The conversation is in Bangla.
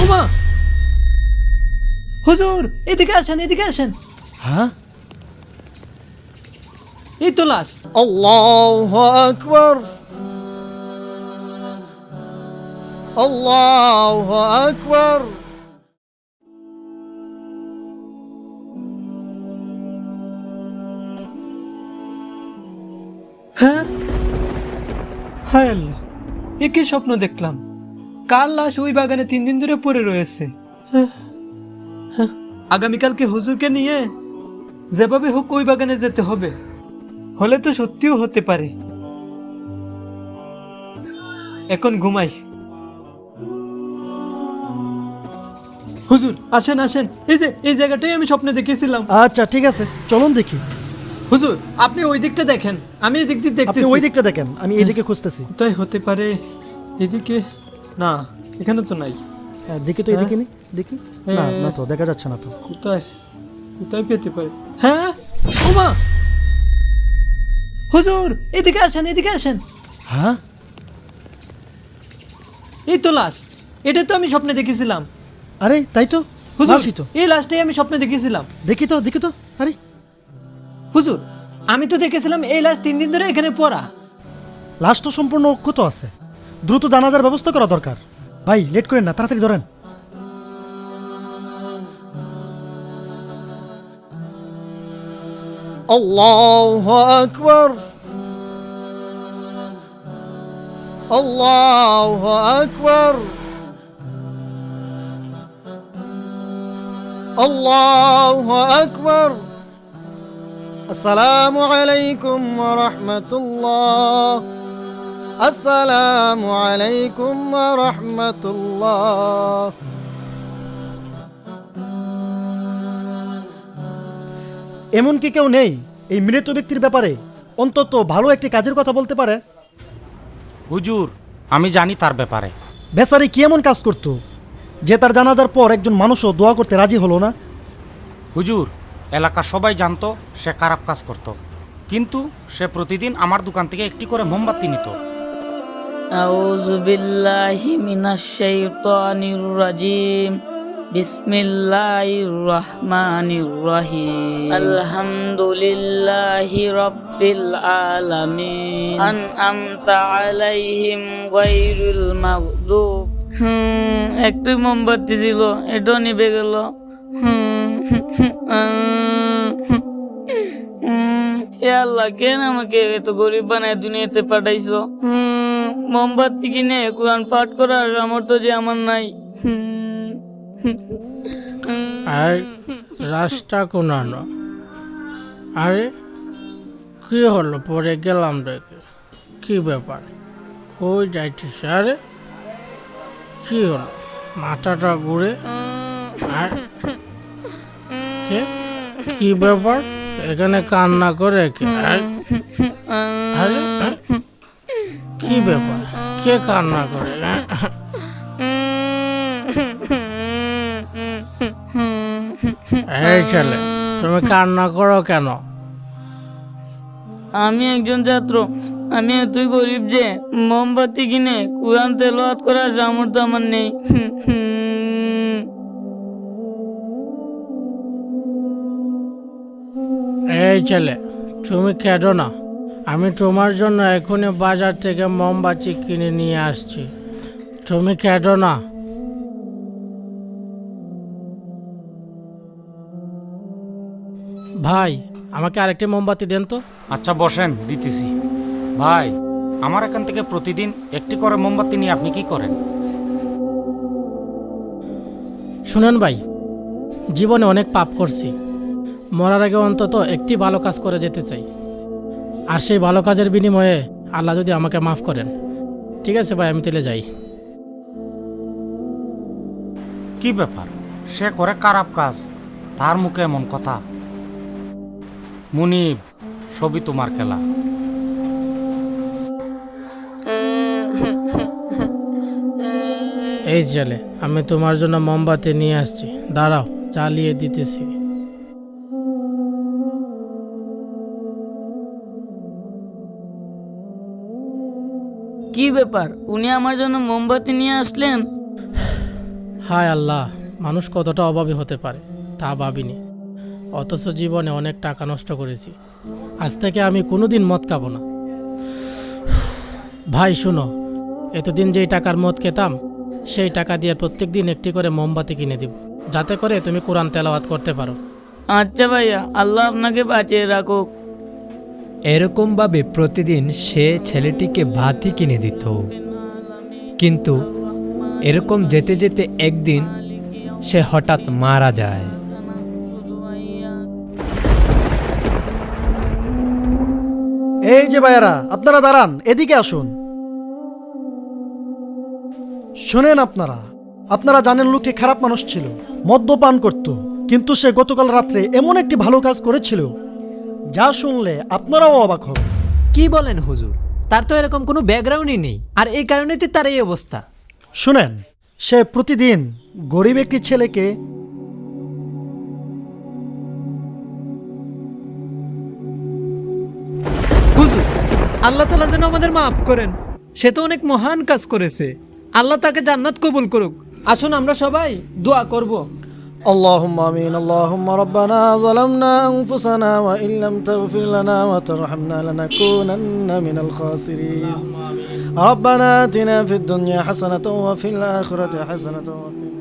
ওমা হুজুর, এদিকে আসেন, এদিকে আসেন। হ্যাঁ, এই তো লাশ। আল্লাহু আকবার, আল্লাহু আকবার। হ্যাঁ, হায় আল্লাহ, এ কি স্বপ্ন দেখলাম? কার লাশ ওই বাগানে 3 দিন ধরে পড়ে রয়েছে? আগামীকালকে হুজুরকে নিয়ে যেভাবে হোক ওই বাগানে যেতে হবে, হলে তো সত্যিও হতে পারে। এখন ঘুমাই। হুজুর আসেন আসেন, এই জায়গাটাই আমি স্বপ্নে দেখেছিলাম। আচ্ছা ঠিক আছে, চলুন দেখি। হুজুর আপনি ওই দিকটা দেখেন, আমি এই দিক দিয়ে আপনি দেখতেছি। ওই দিকটা দেখেন, আমি এইদিকে খুঁজতেছি। কোথায় হতে পারে? এদিকে না, এখানে তো নাই। হ্যাঁ, দেখি তো, এদিকে নি দেখি। না না তো, দেখা যাচ্ছে না তো। কোথায় কোথায় পেতে পারে? হ্যাঁ, ওমা হুজুর, এদিকে আসেন, এদিকে আসেন। হ্যাঁ, এই তো লাশ, এটা তো আমি স্বপ্নে দেখেছিলাম। আরে তাই তো, হুজুর লাশই তো। এই লাশটাই আমি স্বপ্নে দেখেছিলাম। দেখি তো, দেখি তো। আরে হুজুর আমি তো দেখেছিলাম এই লাশ 3 দিন ধরে এখানে পড়া। লাশ তো সম্পূর্ণ অক্ষত আছে, দ্রুত জানাজার ব্যবস্থা করা দরকার। ভাই লেট করেন না, তাড়াতাড়ি ধরেন। আল্লাহু আকবার, আল্লাহু আকবার, আল্লাহু আকবার। আসসালামু আলাইকুম ওয়া রাহমাতুল্লাহ, আসসালামু আলাইকুম ওয়া রাহমাতুল্লাহ। এমন কি কেউ নেই এই মৃত ব্যক্তির ব্যাপারে অন্তত ভালো একটি কাজের কথা বলতে পারে? হুজুর, আমি জানি তার ব্যাপারে। বেচারি কি এমন কাজ করতো যে তার জানাজার পর একজন মানুষও দোয়া করতে রাজি হলো না? হুজুর, এলাকার সবাই জানতো সে খারাপ কাজ করত, কিন্তু সে প্রতিদিন আমার দোকান থেকে একটি করে মোমবাতি নিত। আউযু বিল্লাহি মিনাশ শাইতানির রাজিম। বিসমিল্লাহির রহমানির রহিম। আলহামদুলিল্লাহি রাব্বিল আলামিন। আনআমতা আলাইহিম গায়রুল মাগদুব। একটু মোমবাতি ছিল, এটাও নিভে গেল। হে আল্লাহ, কেন আমাকে এত গরিব বানায় দুনিয়াতে পাঠাইছো? মোমবাতি কিনে কোরআন পাঠ করার সামর্থ্য যে আমার নাই। আর রাস্তা কোনানো। আরে কি হলো, পরে গেলাম দেখে। কি ব্যাপার, কই যাইতেছে? আরে কি হলো, মাথাটা ঘুরে। আর কি ব্যাপার, এখানে কান্না করে কে? আরে কি ব্যাপার, কে কান্না করে? এই ছেলে, তুমি কান্না করো কেন? আমি একজন ছাত্র, আমি এতই গরিব যে মোমবাতি কিনে কোরআন তেলাওয়াত করার সামর্থ্য আমার নেই। এই ছেলে, তুমি কেঁদো না, আমি তোমার জন্য এখনই বাজার থেকে মোমবাতি কিনে নিয়ে আসছি। তুমি কেঁদো না। ভাই, আমাকে আরেকটি মোমবাতি দেন তো। আচ্ছা বসেন, দিতেছি। ভাই, আমার এখান থেকে প্রতিদিন একটি করে মোমবাতি নিয়ে আপনি কি করেন? শুনেন ভাই, জীবনে অনেক পাপ করছি, মরার আগে অন্তত একটি ভালো কাজ করে যেতে চাই। আর সেই ভালো কাজের বিনিময়ে আল্লাহ যদি আমাকে মাফ করেন। ঠিক আছে ভাই, আমি তেলে যাই। কি ব্যাপার, সে করে খারাপ কাজ, তার মুখে এমন কথা? মুনিব, সবই তোমার খেলা। এই ছেলে, আমি তোমার জন্য মোমবাতি নিয়ে আসছি, দাঁড়াও, জ্বালিয়ে দিতেছি। কি ব্যাপার, উনি আমার জন্য মোমবাতি নিয়ে আসলেন? হায় আল্লাহ, মানুষ কতটা অভাবী হতে পারে তা ভাবিনি, অথচ জীবনে অনেক টাকা নষ্ট করেছি। আজ থেকে আমি কোনোদিন মদ খাবো না। ভাই শুনো, এতদিন যেই টাকার মদ খেতাম সেই টাকা দিয়ে প্রত্যেক দিন একটি করে মোমবাতি কিনে দিব, যাতে করে তুমি কোরআন তেলাওয়াত করতে পারো। আচ্ছা ভাইয়া, আল্লাহ আপনাকে বাঁচিয়ে রাখুক। এরকমভাবে প্রতিদিন সে ছেলেটিকে ভাতই কিনে দিত। কিন্তু এরকম যেতে যেতে একদিন সে হঠাৎ মারা যায়। এই যে ভাইয়ারা, আপনারা দাঁড়ান, এদিকে আসুন। শোনেন, আপনারা জানেন লোকটি খারাপ মানুষ ছিল, মদ্যপান করত, কিন্তু সে গতকাল রাত্রে এমন একটি ভালো কাজ করেছিল যা শুনলে আপনারাও অবাক হবেন। কি বলেন হুজুর? তার তো এরকম কোনো ব্যাকগ্রাউন্ডই নেই, আর এই কারণেই তো তার এই অবস্থা। শুনেন, সে প্রতিদিন গরিব একটি ছেলেকে হুজুর, আল্লাহ তাআলা যেন আমাদের মাফ করেন। সে তো অনেক মহান কাজ করেছে। আল্লাহ তাকে জান্নাত কবুল করুক। আসুন আমরা সবাই দোয়া করব। اللهم آمين. اللهم ربنا ظلمنا أنفسنا وإن لم تغفر لنا وترحمنا لنكونن من الخاسرين. ربنا آتنا في الدنيا حسنة وفي الآخرة حسنة وقنا